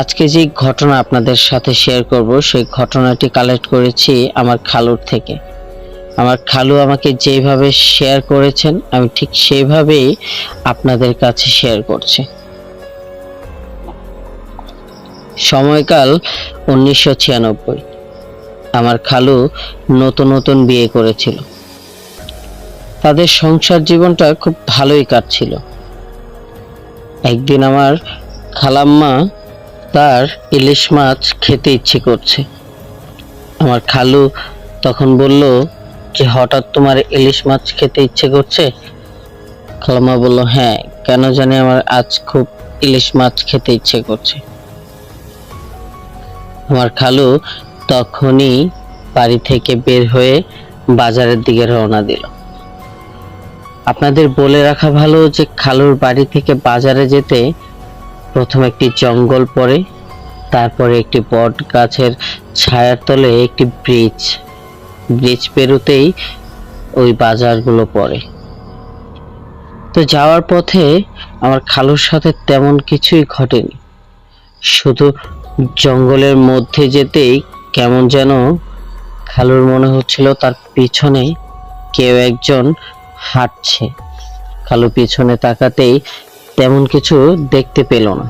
আজকে যে ঘটনা আপনাদের সাথে শেয়ার করব সেই ঘটনাটি কালেক্ট করেছি আমার খালুর থেকে। আমার খালু আমাকে যেভাবে শেয়ার করেছেন আমি ঠিক সেইভাবেই আপনাদের কাছে শেয়ার করছি। সময়কাল 1996। আমার খালু নতুন নতুন বিয়ে করেছিল। তাদের সংসার জীবনটা খুব ভালোই কাটছিল। একদিন আমার খালাম্মা তার ইলিশ মাছ খেতে ইচ্ছে করছে। আমার খালু তখন বলল যে হঠাৎ তোমার ইলিশ মাছ খেতে ইচ্ছে করছে? খালাম্মা বলল, হ্যাঁ, কেন জানি আমার আজ খুব ইলিশ মাছ খেতে ইচ্ছে করছে। আমার খালু তখনই বাড়ি থেকে বের হয়ে বাজারের দিকে রওনা দিল। আপনাদের বলে রাখা ভালো যে খালুর বাড়ি থেকে বাজারে যেতে প্রথম একটি জঙ্গল পড়ে, তারপরে একটি বট গাছের ছায়ার তলে একটি ব্রিজ পেরোতেই ওই বাজারগুলো পড়ে। তো যাওয়ার পথে আমার খালুর সাথে তেমন কিছুই ঘটেনি, শুধু জঙ্গলের মধ্যে যেতেই কেমন যেন খালুর মনে হচ্ছিল তার পিছনে কেউ একজন হাঁটছে। খালু পিছনে তাকাতেই তেমন কিছু দেখতে পেল না।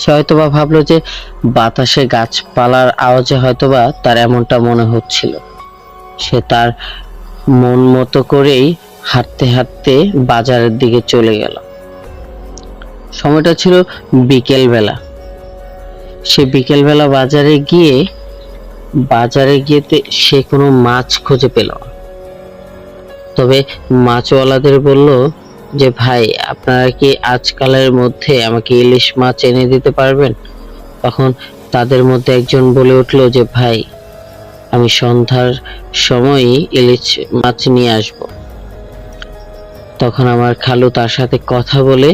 সে হয়তোবা ভাবলো যে বাতাসে গাছপালার আওয়াজে হয়তোবা তার এমনটা মনে হচ্ছিল। সে তার মন মতো করেই হাঁটতে হাঁটতে বাজারের দিকে চলে গেল। সময়টা ছিল বিকেল বেলা। সে বিকেল বেলা বাজারে গিয়ে সে কোনো মাছ খুঁজে পেল না। তবে মাছওয়ালাদের বলল যে ভাই, আপনারা কি আজকালের মধ্যে আমাকে ইলিশ মাছ এনে দিতে পারবেন? তখন তাদের মধ্যে একজন বলে উঠল যে ভাই, আমি সন্ধ্যার সময়ই ইলিশ মাছ নিয়ে আসব। তখন আমার খালু তার সাথে কথা বলে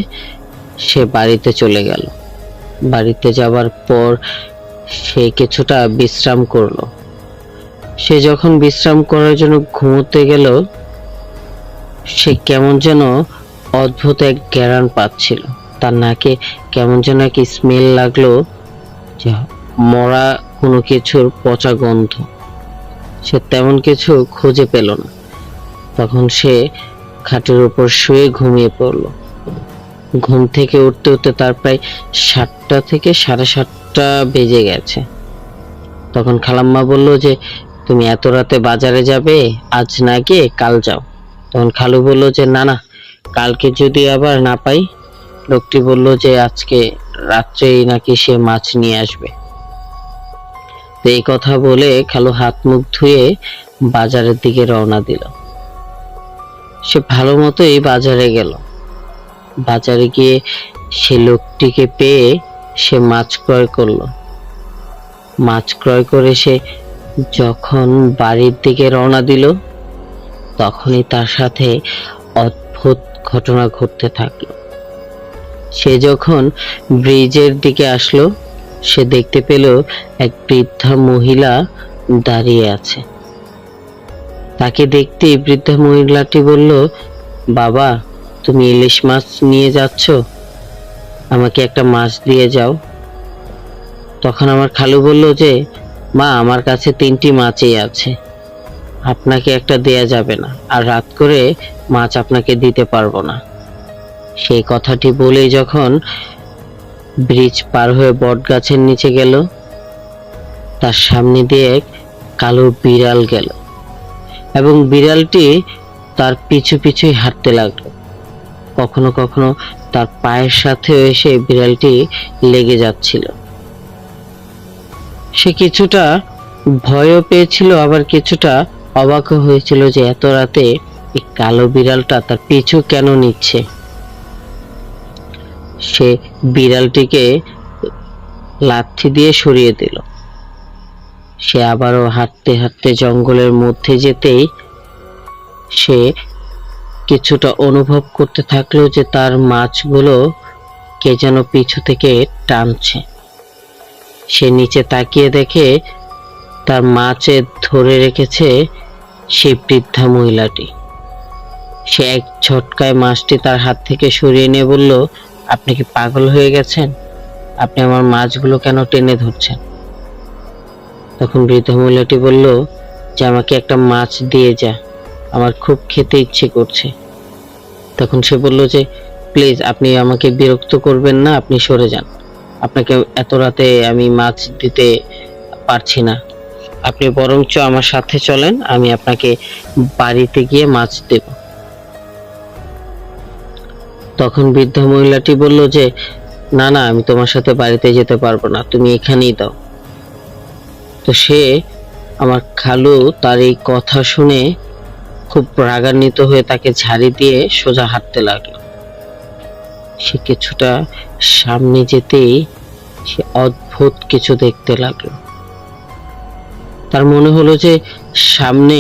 সে বাড়িতে চলে গেল। বাড়িতে যাওয়ার পর সে কিছুটা বিশ্রাম করলো। সে যখন বিশ্রাম করার জন্য ঘুমোতে গেল, সে কেমন যেন অদ্ভুত এক ঘ্রাণ পাচ্ছিল। তার নাকে কেমন যেন এক স্মেল লাগলো, যে মরা কোনো কিছুর পচা গন্ধ। সে তেমন কিছু খুঁজে পেল না। তখন সে খাটের উপর শুয়ে ঘুমিয়ে পড়ল। ঘুম থেকে উঠতে উঠতে তার প্রায় 7টা থেকে 7:30 বেজে গেছে। তখন খালাম্মা বলল যে তুমি এত রাতে বাজারে যাবে, আজ না গিয়ে কাল যাও। তখন খালু বলল যে না না, কালকে যদি আবার না পাই। লোকটি বলল যে আজকে রাত্রেই নাকি সে মাছ নিয়ে আসবে। তো এই কথা বলে খালু হাত মুখ ধুয়ে বাজারের দিকে রওনা দিল। সে ভালো মতোই বাজারে গেল। বাজারে গিয়ে সে লোকটিকে পেয়ে সে মাছ ক্রয় করলো। মাছ ক্রয় করে সে যখন বাড়ির দিকে রওনা দিল, তখনই তার সাথে অদ্ভুত ঘটনা ঘটতে থাকলো। সে যখন ব্রিজের দিকে আসলো, সে দেখতে পেল এক বৃদ্ধা মহিলা দাঁড়িয়ে আছে। তাকে দেখতেই বৃদ্ধা মহিলাটি বলল, বাবা, তুমি ইলিশ মাছ নিয়ে যাচ্ছ, আমাকে একটা মাছ দিয়ে যাও। তখন আমার খালু বলল যে মা, আমার কাছে 3টি মাছই আছে, আপনাকে একটা দেয়া যাবে না, আর রাত করে মাছ আপনাকে দিতে পারবো না। সেই কথাটি বলেই যখন ব্রিজ পার হয়ে বট গাছের নিচে গেল, তার সামনে দিয়ে এক কালো বিড়াল গেল এবং বিড়ালটি তার পিছু পিছুই হাঁটতে লাগলো। কখনো কখনো তার পায়ের সাথে এসে বিড়ালটি লেগে যাচ্ছিল। সে কিছুটা ভয়ও পেয়েছিল, আবার কিছুটা অবাকও হয়েছিল যে এত রাতে এই কালো বিড়ালটা তার পিছু কেন নিচ্ছে। সে বিড়ালটিকে লাথি দিয়ে সরিয়ে দিল। সে আবারও হাঁটতে হাঁটতে জঙ্গলের মধ্যে যেতেই সে কিছুটা অনুভব করতে থাকলো যে তার মাছগুলো কে যেন পিছু থেকে টানছে। সে নিচে তাকিয়ে দেখে তার মাছে ধরে রেখেছে সেই বৃদ্ধা মহিলাটি। সে এক ঝটকায় মাছটি তার হাত থেকে সরিয়ে নিয়ে বলল, আপনি কি পাগল হয়ে গেছেন? আপনি আমার মাছগুলো কেন টেনে ধরছেন? তখন বৃদ্ধ মহিলাটি বলল যে আমাকে একটা মাছ দিয়ে যা, আমার খুব খেতে ইচ্ছে করছে। তখন সে বলল যে প্লিজ আপনি আমাকে বিরক্ত করবেন না, আপনি সরে যান, আপনাকে এত রাতে আমি মাছ দিতে পারছি না, আপনি বরঞ্চ আমার সাথে চলেন, আমি আপনাকে বাড়িতে গিয়ে মাছ দেব। তখন বৃদ্ধ মহিলাটি বলল যে না না, আমি তোমার সাথে বাড়িতে যেতে পারবো না, তুমি এখানেই দাও। তো সে, আমার খালু, তার এই কথা শুনে খুব রাগান্বিত হয়ে তাকে ঝাড়ি দিয়ে সোজা হাঁটতে লাগলো। সে কিছুটা সামনে যেতেই সে অদ্ভুত কিছু দেখতে লাগলো। তার মনে হলো যে সামনে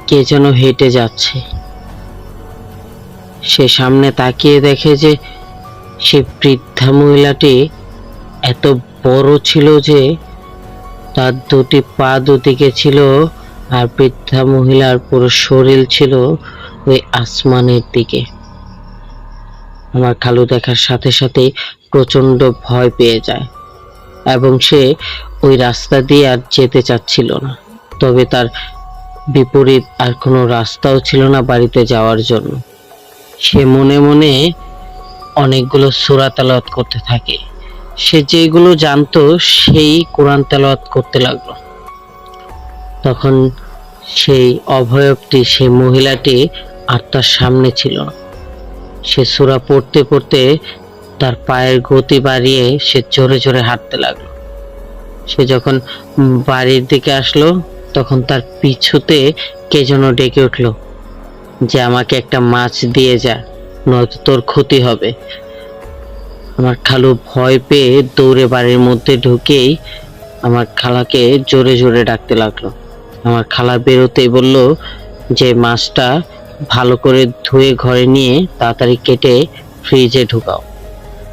কে যেন হেঁটে যাচ্ছে। সে সামনে তাকিয়ে দেখে যে সে বৃদ্ধা মহিলাটি এত বড় ছিল যে তার দুটি পা দুদিকে ছিল, আর বৃদ্ধা মহিলার পুরো শরীর ছিল ওই আসমানের দিকে। আমার খালু দেখার সাথে সাথে প্রচন্ড ভয় পেয়ে যায় এবং সে ওই রাস্তা দিয়ে আর যেতে চাচ্ছিল না। তবে তার বিপরীত আর কোনো রাস্তাও ছিল না বাড়িতে যাওয়ার জন্য। সে মনে মনে অনেকগুলো সূরা তেলাওয়াত করতে থাকে। সে যেগুলো জানতো সেই কোরআন তেলাওয়াত করতে লাগলো। তখন সেই অভয়কটি, সেই মহিলাটি আর তার সামনে ছিল না। সে সূরা পড়তে পড়তে তার পায়ের গতি বাড়িয়ে সে জোরে জোরে হাঁটতে লাগলো। সে যখন বাড়ির দিকে আসলো তখন তার পিছুতে কে যেন ডেকে উঠলো যে আমাকে একটা মাছ দিয়ে যা, নয়তো তোর ক্ষতি হবে। আমার খালু ভয় পেয়ে দৌড়ে বাড়ির মধ্যে ঢুকেই আমার খালাকে জোরে জোরে ডাকতে লাগলো। আমার খালা বেরোতেই বলল যে মাছটা ভালো করে ধুয়ে ঘরে নিয়ে তাড়াতাড়ি কেটে ফ্রিজে ঢুকাও।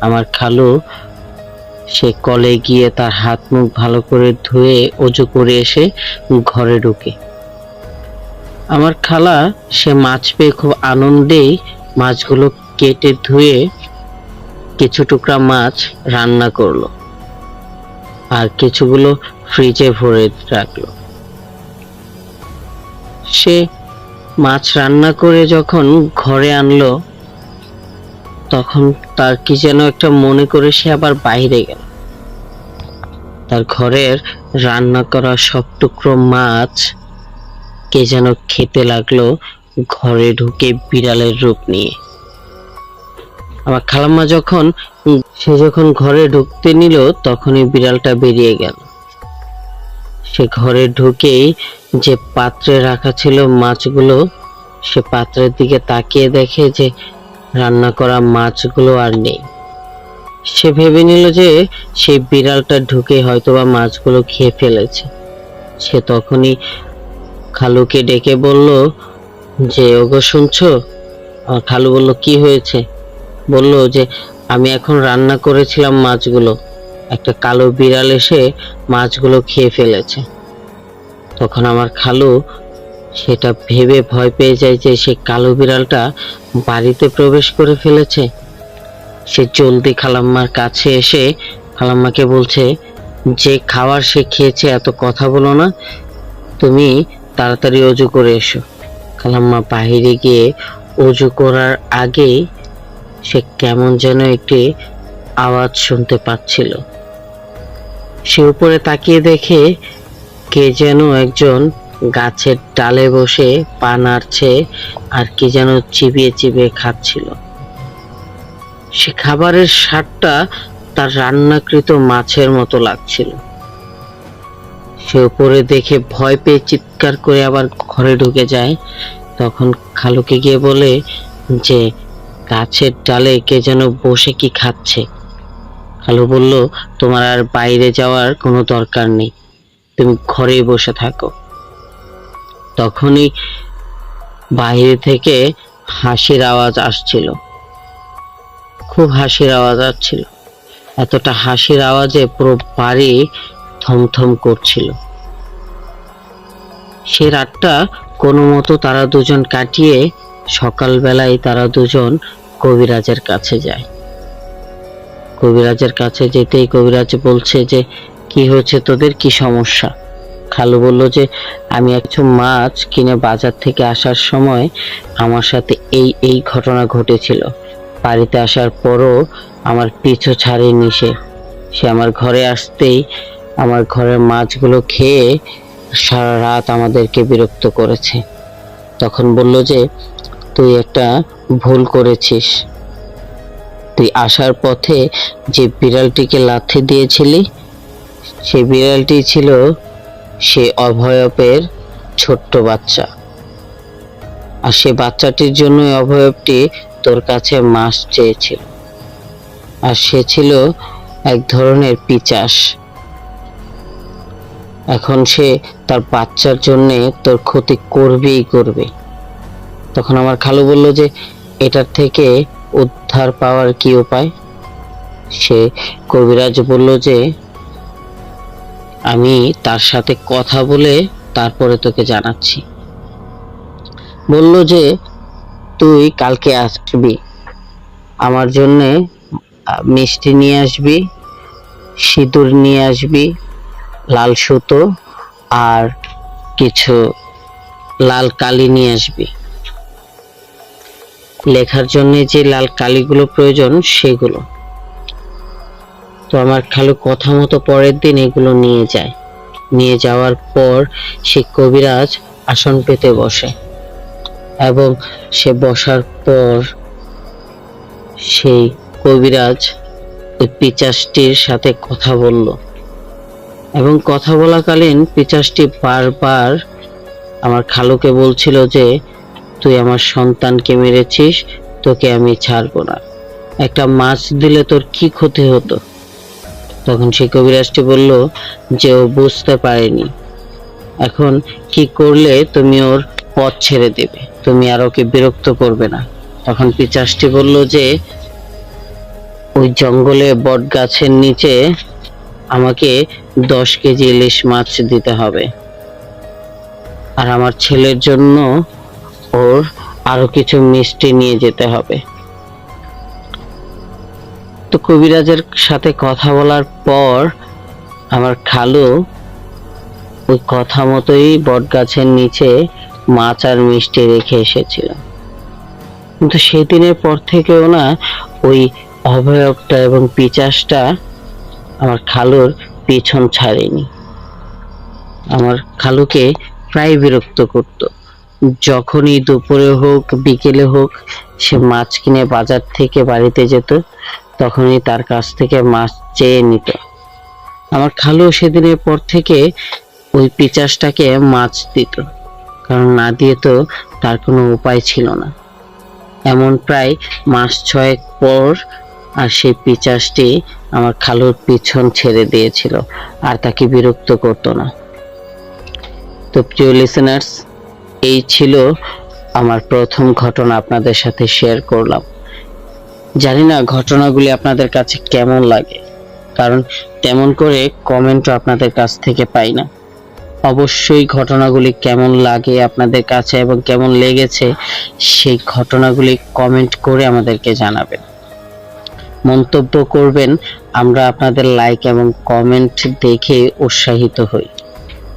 আমার খালু সে কলে গিয়ে তার হাত মুখ ভালো করে ধুয়ে অজু করে এসে ঘরে ঢুকে। আমার খালা সে মাছ পেয়ে খুব আনন্দেই মাছগুলো কেটে ধুয়ে কিছু টুকরা মাছ রান্না করলো আর কিছুগুলো ফ্রিজে ভরে রাখলো। সে মাছ রান্না করে যখন ঘরে আনলো তখন তার কি যেন একটা মনে করে সে আবার বাইরে গেল। তার ঘরের রান্না করা সব টুকরো মাছ কে যেন খেতে লাগলো ঘরে ঢুকে বিড়ালের রূপ নিয়ে। আমার খালাম্মা যখন ঘরে ঢুকতে নিল তখনই বিড়ালটা বেরিয়ে গেল। সে ঘরে ঢুকেই যে পাত্রে রাখা ছিল মাছগুলো, সে পাত্রের দিকে তাকিয়ে দেখে যে রান্না করা মাছগুলো আর নেই। সে ভেবে নিল যে সেই বিড়ালটা ঢুকে হয়তোবা মাছগুলো খেয়ে ফেলেছে। সে তখনই খালুকে ডেকে বলল যে ওগো শুনছো? আমার খালু বলল কি হয়েছে? বলল যে আমি এখন রান্না করেছিলাম মাছগুলো, একটা কালো বিড়াল এসে মাছগুলো খেয়ে ফেলেছে। তখন আমার খালু সেটা ভেবে ভয় পেয়ে যায় যে সে কালো বিড়ালটা বাড়িতে প্রবেশ করে ফেলেছে। সে জলদি খালাম্মার কাছে এসে খালাম্মাকে বলছে যে খাবার সে খেয়েছে, এত কথা বলো না, তুমি তাড়াতাড়ি অজু করে এসো। খালাম্মা বাহিরে গিয়ে অজু করার আগেই সে কেমন যেন একটি আওয়াজ শুনতে পাচ্ছিল। সে উপরে তাকিয়ে দেখে কে যেন একজন গাছের ডালে বসে পা নাড়ছে আর কি যেন চিবিয়ে চিবিয়ে খাচ্ছিল। সে খাবারের স্বাদটা তার রান্নাকৃত মাছের মতো লাগছিল। সে উপরে দেখে ভয় পেয়ে চিৎকার করে আবার ঘরে ঢুকে যায়। তখন খালুকে গিয়ে বলে যে গাছের ডালে কে যেন বসে কি খাচ্ছে। খালু বলল তোমার আর বাইরে যাওয়ার কোনো দরকার নেই, তুমি ঘরেই বসে থাকো। তখনই বাইরে থেকে হাসির আওয়াজ আসছিল, খুব হাসির আওয়াজ আসছিল। এতটা হাসির আওয়াজে পুরো বাড়ি থমথম করছিল। সে রাতটা কোনো মতো তারা দুজন কাটিয়ে সকালবেলায় তারা দুজন কবিরাজের কাছে যায়। কবিরাজের কাছে যেতেই কবিরাজ বলছে যে কি হয়েছে তোদের, কি সমস্যা? খালু বলল যে আমি কিছু মাছ কিনে বাজার থেকে আসার সময় আমার সাথে এই এই ঘটনা ঘটেছিল। বাড়িতে আসার পরও আমার পিছু ছাড়েনি সে। সে আমার ঘরে আসতেই আমার ঘরের মাছগুলো খেয়ে সারা রাত আমাদেরকে বিরক্ত করেছে। তখন বলল যে তুই একটা ভুল করেছিস। তুই আসার পথে যে বিড়ালটিকে লাথি দিয়েছিলি, সেই বিড়ালটি ছিল সে অভয়বের ছোট্ট বাচ্চা। আর সে বাচ্চাটির জন্যই অভয়বটি তোর কাছে মাছ চেয়েছিল। আর সে ছিল এক ধরনের পিচাস। এখন সে তার বাচ্চার জন্য তোর ক্ষতি করবেই করবে। তখন আমার খালু বলল যে এটার থেকে উদ্ধার পাওয়ার কি উপায়? সে কবিরাজ বলল যে আমি তার সাথে কথা বলে তারপরে তোকে জানাচ্ছি। বলল যে তুই কালকে আসবি, আমার জন্যে মিষ্টি নিয়ে আসবি, সিঁদুর নিয়ে আসবি, লাল সুতো আর কিছু লাল কালি নিয়ে আসবি। লেখার জন্য যে লাল কালিগুলো প্রয়োজন সেগুলো। তো আমার খালু কথা মতো পরের দিন এগুলো নিয়ে যায়। নিয়ে যাওয়ার পর সে কবিরাজ আসন পেতে বসে এবং সে বসার পর সেই কবিরাজ ওই পিচাসটির সাথে কথা বলল এবং কথা বলাকালীন পিচাসটি বারবার আমার খালুকে বলছিল যে তুই আমার সন্তানকে মেরেছিস, তোকে আমি ছাড়বো না। একটা মাছ দিলে তোর কি ক্ষতি হতো? তখন সেই কবিরাজটি বলল যে ও বুঝতে পারেনি। এখন কি করলে তুমি ওর পথ ছেড়ে দেবে, তুমি আর ওকে বিরক্ত করবে না? তখন পিচাসটি বলল যে ওই জঙ্গলে বট গাছের নিচে আমাকে 10 কেজি ইলিশ মাছ দিতে হবে, আর আমার ছেলের জন্য ওর আরো কিছু মিষ্টি নিয়ে যেতে হবে। তো কবিরাজের সাথে কথা বলার পর আমার খালু ওই কথা মতোই বট গাছের নিচে মাছ আর মিষ্টি রেখে এসেছিল। কিন্তু সেদিনের পর থেকেও না ওই অভয়বটা এবং পিচাসটা আমার খালুর পিছন ছাড়েনি। আমার খালুকে প্রায় বিরক্ত করত। যখনই দুপুরে হোক বিকেলে হোক সে মাছ কিনে বাজার থেকে বাড়িতে যেত, তখনই তার কাছ থেকে মাছ চেয়ে নিত। আমার খালু সেদিনের পর থেকে ওই পিচাসটাকে মাছ দিত, কারণ না দিয়ে তো তার কোনো উপায় ছিল না। এমন প্রায় মাস 6 পর আর সেই পিচাসটি আমার খালুর পিছন ছেড়ে দিয়েছিল আর তাকে বিরক্ত করতো না। তো প্রিয় লিসেনার্স, এই ছিল আমার প্রথম ঘটনা, আপনাদের সাথে শেয়ার করলাম। জানি না ঘটনাগুলি আপনাদের কাছে কেমন লাগে, কারণ তেমন করে কমেন্টও আপনাদের কাছ থেকে পাই না। অবশ্যই ঘটনাগুলি কেমন লাগে আপনাদের কাছে এবং কেমন লেগেছে সেই ঘটনাগুলি কমেন্ট করে আমাদেরকে জানাবেন, মন্তব্য করবেন। আমরা আপনাদের লাইক এবং কমেন্ট দেখে উৎসাহিত হই,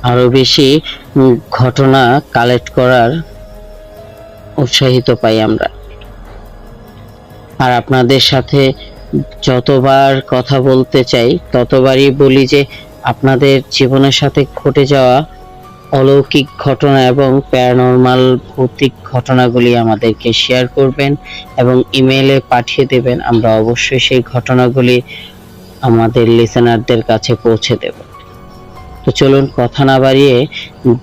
আরো বেশি ঘটনা কালেক্ট করার উৎসাহিত পাই আমরা। আর আপনাদের সাথে যতবার কথা বলতে চাই ততবারই বলি যে আপনাদের জীবনের সাথে ঘটে যাওয়া অলৌকিক ঘটনা এবং প্যারানরমাল ভৌতিক ঘটনাগুলি আমাদেরকে শেয়ার করবেন এবং ইমেইলে পাঠিয়ে দেবেন। আমরা অবশ্যই সেই ঘটনাগুলি আমাদের লিসেনারদের কাছে পৌঁছে দেব। তো চলুন কথা না বাড়িয়ে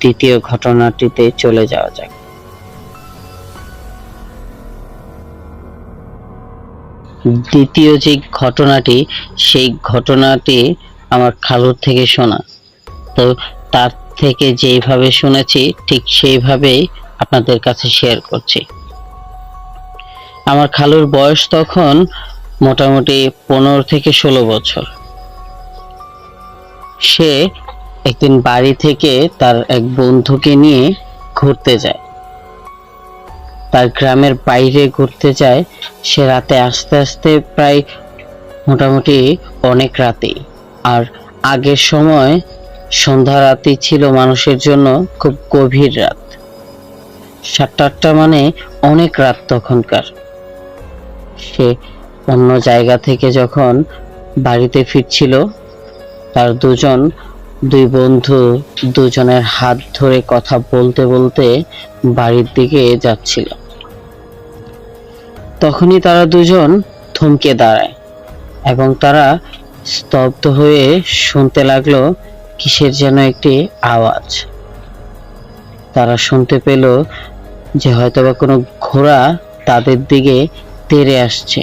দ্বিতীয় ঘটনাটিতে চলে যাওয়া যাক। দ্বিতীয় যে ঘটনাটি, সেই ঘটনাটি আমার খালুর থেকে শোনা। তো তার থেকে যেইভাবে শুনেছি ঠিক সেইভাবেই আপনাদের কাছে শেয়ার করছি। আমার খালুর বয়স তখন মোটামুটি 15 থেকে 16 বছর। সে একদিন বাড়ি থেকে তার এক বন্ধুকে নিয়ে ঘুরতে যায়। তার গ্রামের বাইরে ঘুরতে যায়। সে রাতে আস্তে আস্তে প্রায় মোটামুটি অনেক রাতে। আর আগের সময় সন্ধ্যা রাতই ছিল মানুষের জন্য খুব গভীর রাত। 7টা-8টা মানে অনেক রাত তখনকার। সে অন্য জায়গা থেকে যখন বাড়িতে ফিরছিল, তার দুই বন্ধু দুজনের হাত ধরে কথা বলতে বলতে বাড়ির দিকে যাচ্ছিল। তখনই তারা দুজন থমকে দাঁড়ায় এবং তারা স্তব্ধ হয়ে শুনতে লাগলো কিসের যেন একটি আওয়াজ। তারা শুনতে পেল যে হয়তোবা কোনো ঘোড়া তাদের দিকে তেড়ে আসছে।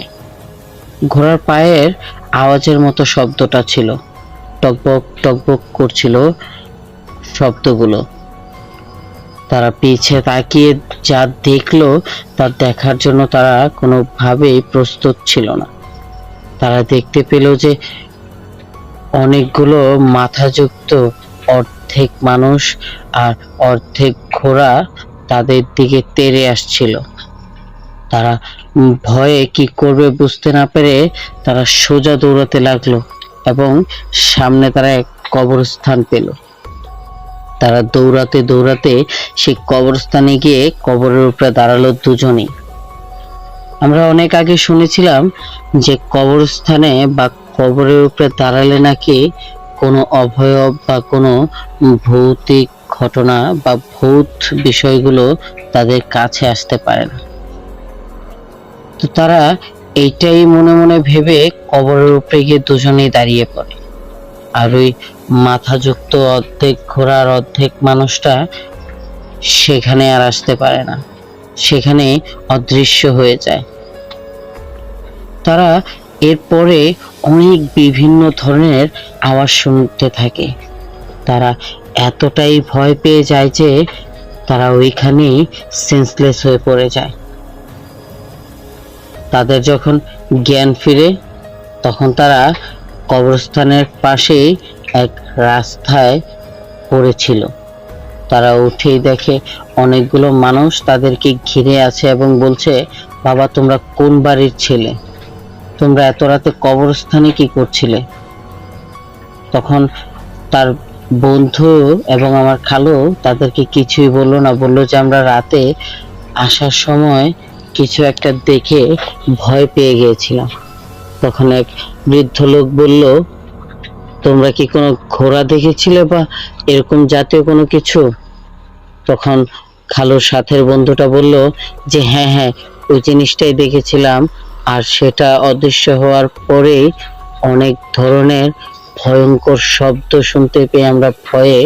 ঘোড়ার পায়ের আওয়াজের মতো শব্দটা ছিল, টকবক টকবক করছিল শব্দগুলো। তারা পিছে তাকিয়ে যা দেখলো তা দেখার জন্য তারা কোনোভাবেই প্রস্তুত ছিল না। তারা দেখতে পেল যে অনেকগুলো মাথাযুক্ত অর্ধেক মানুষ আর অর্ধেক ঘোড়া তাদের দিকে তেড়ে আসছিল। তারা ভয়ে কি করবে বুঝতে না পেরে তারা সোজা দৌড়াতে লাগলো এবং সামনে তারা এক কবরস্থান পেল। তারা দৌড়াতে দৌড়াতে সেই কবরস্থানে গিয়ে কবরের উপরে দাঁড়ালো দুজনেই। আমরা অনেক আগে শুনেছিলাম যে কবরস্থানে বা কবরের উপরে দাঁড়ালে নাকি কোনো অভয়ব বা কোনো ভৌতিক ঘটনা বা ভূত বিষয়গুলো তাদের কাছে আসতে পারে না। তো তারা এইটাই মনে মনে ভেবে কবরের উপরে গিয়ে দুজনেই দাঁড়িয়ে পড়ে। আর ওই মাথাযুক্ত অর্ধেক ঘোড়ার অর্ধেক মানুষটা সেখানে আর আসতে পারে না, সেখানে অদৃশ্য হয়ে যায়। তারা এরপরে অনেক বিভিন্ন ধরনের আওয়াজ শুনতে থাকে। তারা এতটাই ভয় পেয়ে যায় যে তারা ওইখানেই সেন্সলেস হয়ে পড়ে যায়। তাদের যখন জ্ঞান ফিরে তখন তারা কবরস্থানের পাশেই এক রাস্তায় পড়েছিল। তারা উঠেই দেখে অনেকগুলো মানুষ তাদেরকে ঘিরে আছে এবং বলছে, বাবা তোমরা কোন বাড়ির ছেলে, তোমরা এত রাতে কবরস্থানে কি করছিলে? তখন তার বন্ধু এবং আমার খালু তাদেরকে কিছুই বললো না, বললো যে আমরা রাতে আসার সময় কিছু একটা দেখে ভয় পেয়ে গিয়েছিলাম। তখন এক বৃদ্ধ লোক বলল, তোমরা কি কোনো ঘোড়া দেখেছিলে বা এরকম জাতীয় কোনো কিছু? তখন খালুর সাথের বন্ধুটা বলল যে হ্যাঁ হ্যাঁ ওই জিনিসটাই দেখেছিলাম, আর সেটা অদৃশ্য হওয়ার পরেই অনেক ধরনের ভয়ঙ্কর শব্দ শুনতে পেয়ে আমরা ভয়ে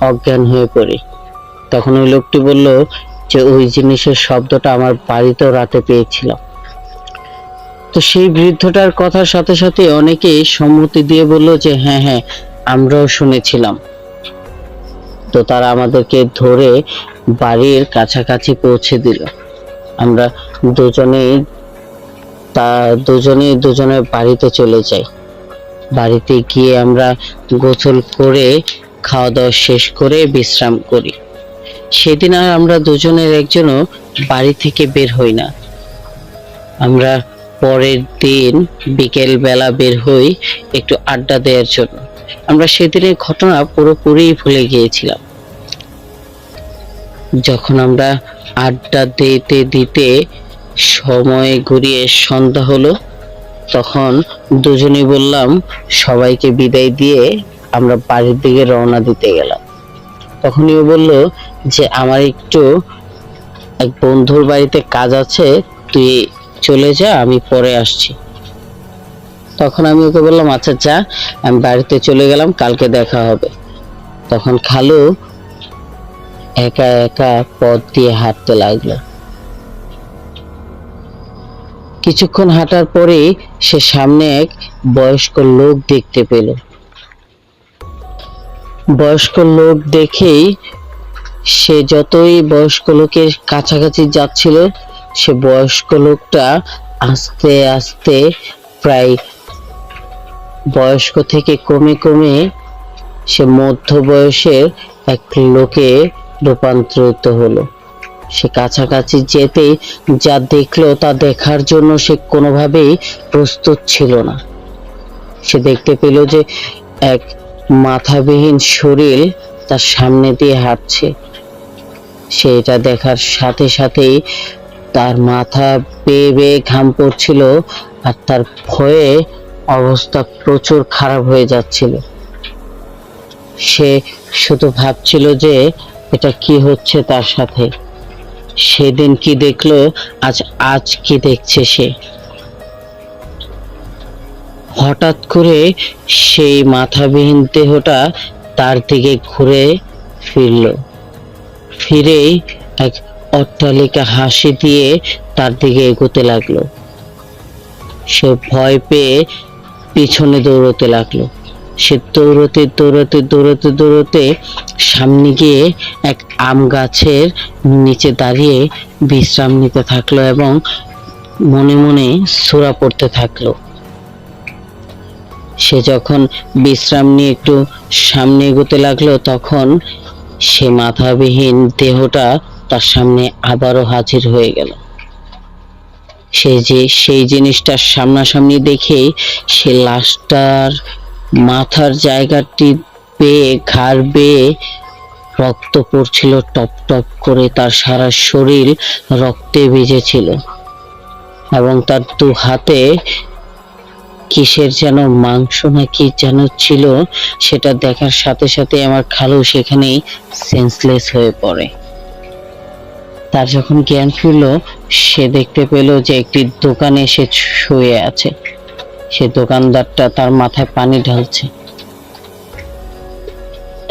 অজ্ঞান হয়ে পড়ি। তখন ওই লোকটি বলল যে ওই জিনিসের শব্দটা আমার বাড়িতেও রাতে পেয়েছিলাম। তো সেই বৃদ্ধটার কথার সাথে সাথে অনেকেই সম্মতি দিয়ে বলল যে হ্যাঁ হ্যাঁ আমরাও শুনেছিলাম। তো তারা আমাদেরকে ধরে বাড়ির কাছাকাছি পৌঁছে দিল। আমরা দুজনেই দুজনের বাড়িতে চলে যাই। বাড়িতে গিয়ে আমরা গোসল করে খাওয়া দাওয়া শেষ করে বিশ্রাম করি। সেদিন আর আমরা দুজনের একজনও বাড়ি থেকে বের হই না। আমরা পরের দিন বিকেল বেলা বের হই একটু আড্ডা দেওয়ার জন্য। আমরা সেদিনের ঘটনা পুরোপুরি ভুলে গিয়েছিলাম। যখন আমরা আড্ডা দিতে দিতে সময় ঘুরিয়ে সন্ধ্যা হলো, তখন দুজনেই বললাম সবাইকে বিদায় দিয়ে আমরা বাড়ির দিকে রওনা দিতে গেলাম। তখনই ও বলল যে আমার একটু এক বন্ধুর বাড়িতে কাজ আছে, তুই চলে যা, আমি পরে আসছি। তখন আমি ওকে বললাম আচ্ছা যা, আমি বাড়িতে চলে গেলাম, কালকে দেখা হবে। তখন খালু একা একা পথ দিয়ে হাঁটতে লাগলো। কিছুক্ষণ হাঁটার পরে সে সামনে এক বয়স্ক লোক দেখতে পেল। বয়স্ক লোক দেখেই সে যতই বয়স্ক লোকের কাছাকাছি যাচ্ছিল, সে বয়স্ক লোকটা আস্তে আস্তে প্রায় বয়স্ক থেকে কমে কমে সে মধ্য বয়সের এক লোকে রূপান্তরিত হলো। সে কাছাকাছি যেতেই যা দেখলো তা দেখার জন্য সে কোনোভাবেই প্রস্তুত ছিল না। সে দেখতে পেল যে এক মাথাবিহীন শরীর তার সামনে দিয়ে হাঁটছে। সে এটা দেখার সাথে সাথেই তার মাথা বেয়ে বেয়ে ঘাম পড়ছিল, আর তার ভয়ে অবস্থা প্রচুর খারাপ হয়ে যাচ্ছিল। সে শুধু ভাবছিল যে এটা কি হচ্ছে তার সাথে, সেদিন কি দেখলো, আজ আজ কি দেখছে সে। হঠাৎ করে সেই মাথাবিহীন দেহটা তার দিকে ঘুরে ফিরল। ফিরেই এক অট্টালিকা হাসি দিয়ে তার দিকে এগোতে লাগলো। সে ভয় পেয়ে পিছনে দৌড়তে লাগলো। সে দৌড়তে দৌড়তে দৌড়তে দৌড়তে সামনে গিয়ে এক আম গাছের নিচে দাঁড়িয়ে বিশ্রাম নিতে থাকলো এবং মনে মনে সূরা পড়তে থাকলো। সে যখন বিশ্রাম নিয়ে একটু সামনে এগোতে লাগলো, তখন সে মাথাবিহীন দেহটা তার সামনে আবারও হাজির হয়ে গেল। সেই জিনিসটা সামনাসামনি দেখে সে লাশটার মাথার জায়গাটি বেয়ে, ঘাড় বেয়ে রক্ত পড়ছিল টপ টপ করে। তার সারা শরীর রক্তে ভিজেছিল এবং তার দু হাতে কিসের যেন মাংস না কি যেন ছিল। সেটা দেখার সাথে সাথে আমার খালু সেখানেই সেন্সলেস হয়ে পড়ে। তার যখন জ্ঞান ফিরল, সে দেখতে পেল যে একটি দোকানে সে শুয়ে আছে। সে দোকানদারটা তার মাথায় পানি ঢালছে।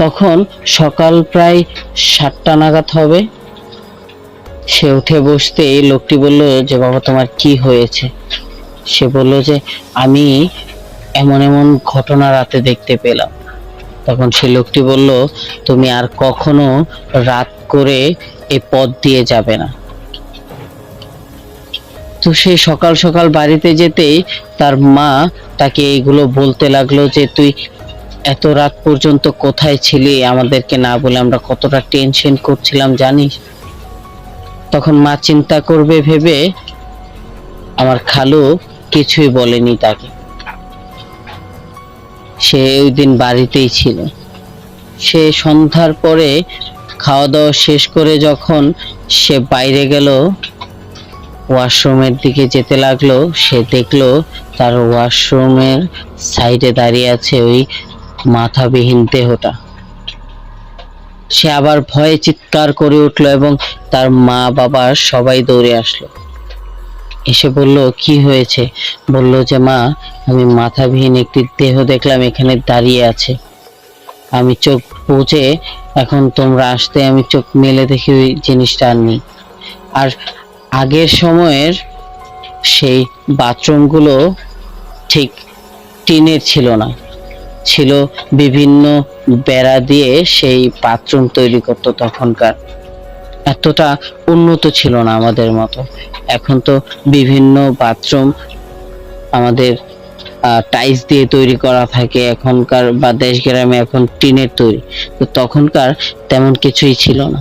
তখন সকাল প্রায় 7টা নাগাদ হবে। সে উঠে বসতে লোকটি বলল যে, বাবা তোমার কি হয়েছে? সে বলল যে, আমি এমন এমন ঘটনা রাতে দেখতে পেলাম। তখন সে লোকটি বলল, তুমি আর কখনো রাত করে এই পথ দিয়ে যাবে না। তো সে সকাল সকাল বাড়িতে যেতেই তার মা তাকে এগুলো বলতে লাগলো যে, তুই এত রাত পর্যন্ত কোথায় ছিলি, আমাদেরকে না বলে? আমরা কতটা টেনশন করছিলাম জানিস? তখন মা চিন্তা করবে ভেবে আমার খালু কিছুই বলেনি তাকে। সে ওই দিন বাড়িতেই ছিল। সে সন্ধ্যার পরে খাওয়া দাওয়া শেষ করে যখন সে বাইরে গেল, ওয়াশরুমের দিকে যেতে লাগলো, সে দেখলো তার ওয়াশরুমের সাইডে দাঁড়িয়ে আছে ওই মাথাবিহীন দেহটা। সে আবার ভয়ে চিৎকার করে উঠলো এবং তার মা বাবা সবাই দৌড়ে আসলো। এসে বলল, কি হয়েছে? বলল যে, মা আমি মাথাবিহীন একটি দেহ দেখলাম এখানে দাঁড়িয়ে আছে। আমি চোখ বুজে, এখন তোমরা আসতে আমি চোখ মেলে দেখি ওই জিনিসটা আর নেই। আর আগের সময়ের সেই বাথরুমগুলো ঠিক টিনের ছিল না, ছিল বিভিন্ন বেড়া দিয়ে সেই বাথরুম তৈরি করতো। তখনকার এতটা উন্নত ছিল না আমাদের মতো। এখন তো বিভিন্ন বাথরুম আমাদের টাইলস দিয়ে তৈরি করা থাকে এখনকার, বা দেশ গ্রামে এখন টিনের তৈরি। তো তখনকার তেমন কিছুই ছিল না,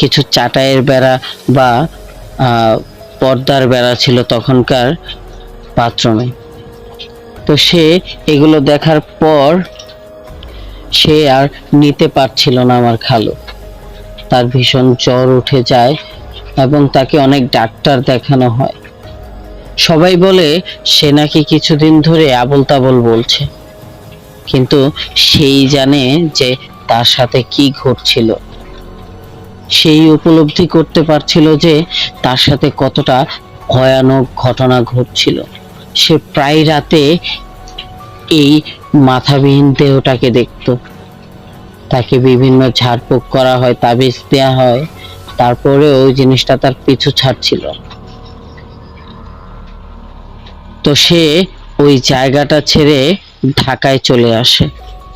কিছু চাটাইয়ের বেড়া বা পর্দার বেড়া ছিল তখনকার বাথরুমে। তো সে এগুলো দেখার পর সে আর নিতে পারছিল না আমার খালু। তার ভীষণ জ্বর উঠে যায় এবং তাকে অনেক ডাক্তার দেখানো হয়। সবাই বলে সে নাকি কিছুদিন ধরে আবোল তাবোল বলছে, কিন্তু সেই জানে যে তার সাথে কি ঘটছিল। সেই উপলব্ধি করতে পারছিল যে তার সাথে কতটা ভয়ানক ঘটনা ঘটছিল। সে প্রায় রাতে এই মাথাবিহীন দেহটাকে দেখত। তাকে বিভিন্ন ঝাড়ফুঁক করা হয়, তাবিজ দেওয়া হয়, তারপরে ওই জিনিসটা তার পিছু ছাড়ছিল। তো সে ওই জায়গাটা ছেড়ে ঢাকায় চলে আসে,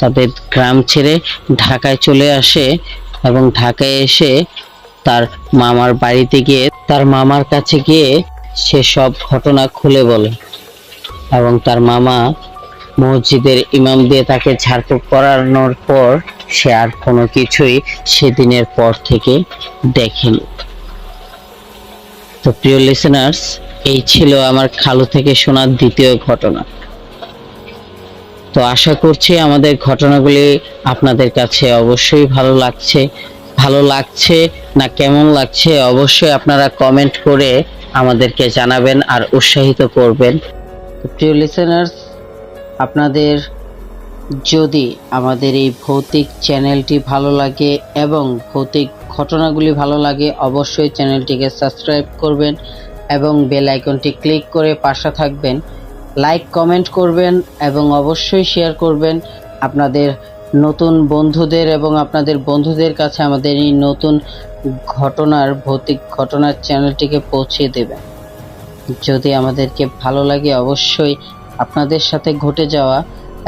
তাদের গ্রাম ছেড়ে ঢাকায় চলে আসে এবং ঢাকায় এসে তার মামার বাড়িতে গিয়ে তার মামার কাছে গিয়ে সে সব ঘটনা খুলে বলে এবং তার মামা মসজিদের ইমাম দিয়ে তাকে ঝাড়ফুঁক করানোর পর সে আর কোনো কিছুই সেদিনের পর থেকে দেখেনি। তো প্রিয় লিসেনার্স, এই ছিল আমার খালু থেকে শোনা দ্বিতীয় ঘটনা। তো আশা করছি আমাদের ঘটনাগুলি আপনাদের কাছে অবশ্যই ভালো লাগছে না কেমন লাগছে অবশ্যই আপনারা কমেন্ট করে আমাদেরকে জানাবেন আর উৎসাহিত করবেন। তো প্রিয় লিসেনার্স, আপনাদের যদি আমাদের এই ভৌতিক চ্যানেলটি ভালো লাগে এবং ভৌতিক ঘটনাগুলি ভালো লাগে অবশ্যই চ্যানেলটিকে সাবস্ক্রাইব করবেন এবং বেল আইকনটি ক্লিক করে পাশে থাকবেন, লাইক কমেন্ট করবেন এবং অবশ্যই শেয়ার করবেন আপনাদের নতুন বন্ধুদের এবং আপনাদের বন্ধুদের কাছে আমাদের এই নতুন ভৌতিক ঘটনার চ্যানেলটিকে পৌঁছে দেবেন। যদি আমাদেরকে ভালো লাগে অবশ্যই আপনাদের সাথে ঘটে যাওয়া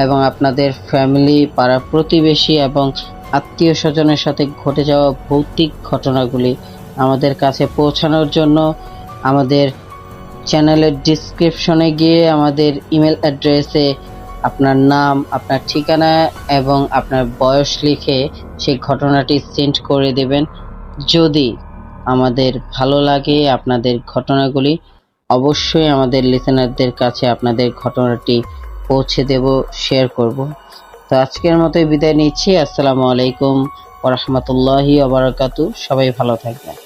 এবং আপনাদের ফ্যামিলি, পাড়া প্রতিবেশী এবং আত্মীয় স্বজনের সাথে ঘটে যাওয়া ভৌতিক ঘটনাগুলি আমাদের কাছে পৌঁছানোর জন্য আমাদের চ্যানেলের ডিসক্রিপশনে গিয়ে আমাদের ইমেল অ্যাড্রেসে আপনার নাম, আপনার ঠিকানা এবং আপনার বয়স লিখে সেই ঘটনাটি সেন্ড করে দেবেন। যদি আমাদের ভালো লাগে আপনাদের ঘটনাগুলি অবশ্যই আমাদের লিসেনারদের কাছে আপনাদের ঘটনাটি পৌঁছে দেব, শেয়ার করব। তো আজকের মতো বিদায় নিচ্ছি। আসসালামু আলাইকুম ওয়া রাহমাতুল্লাহি ওয়া বারাকাতুহু। সবাই ভালো থাকবেন।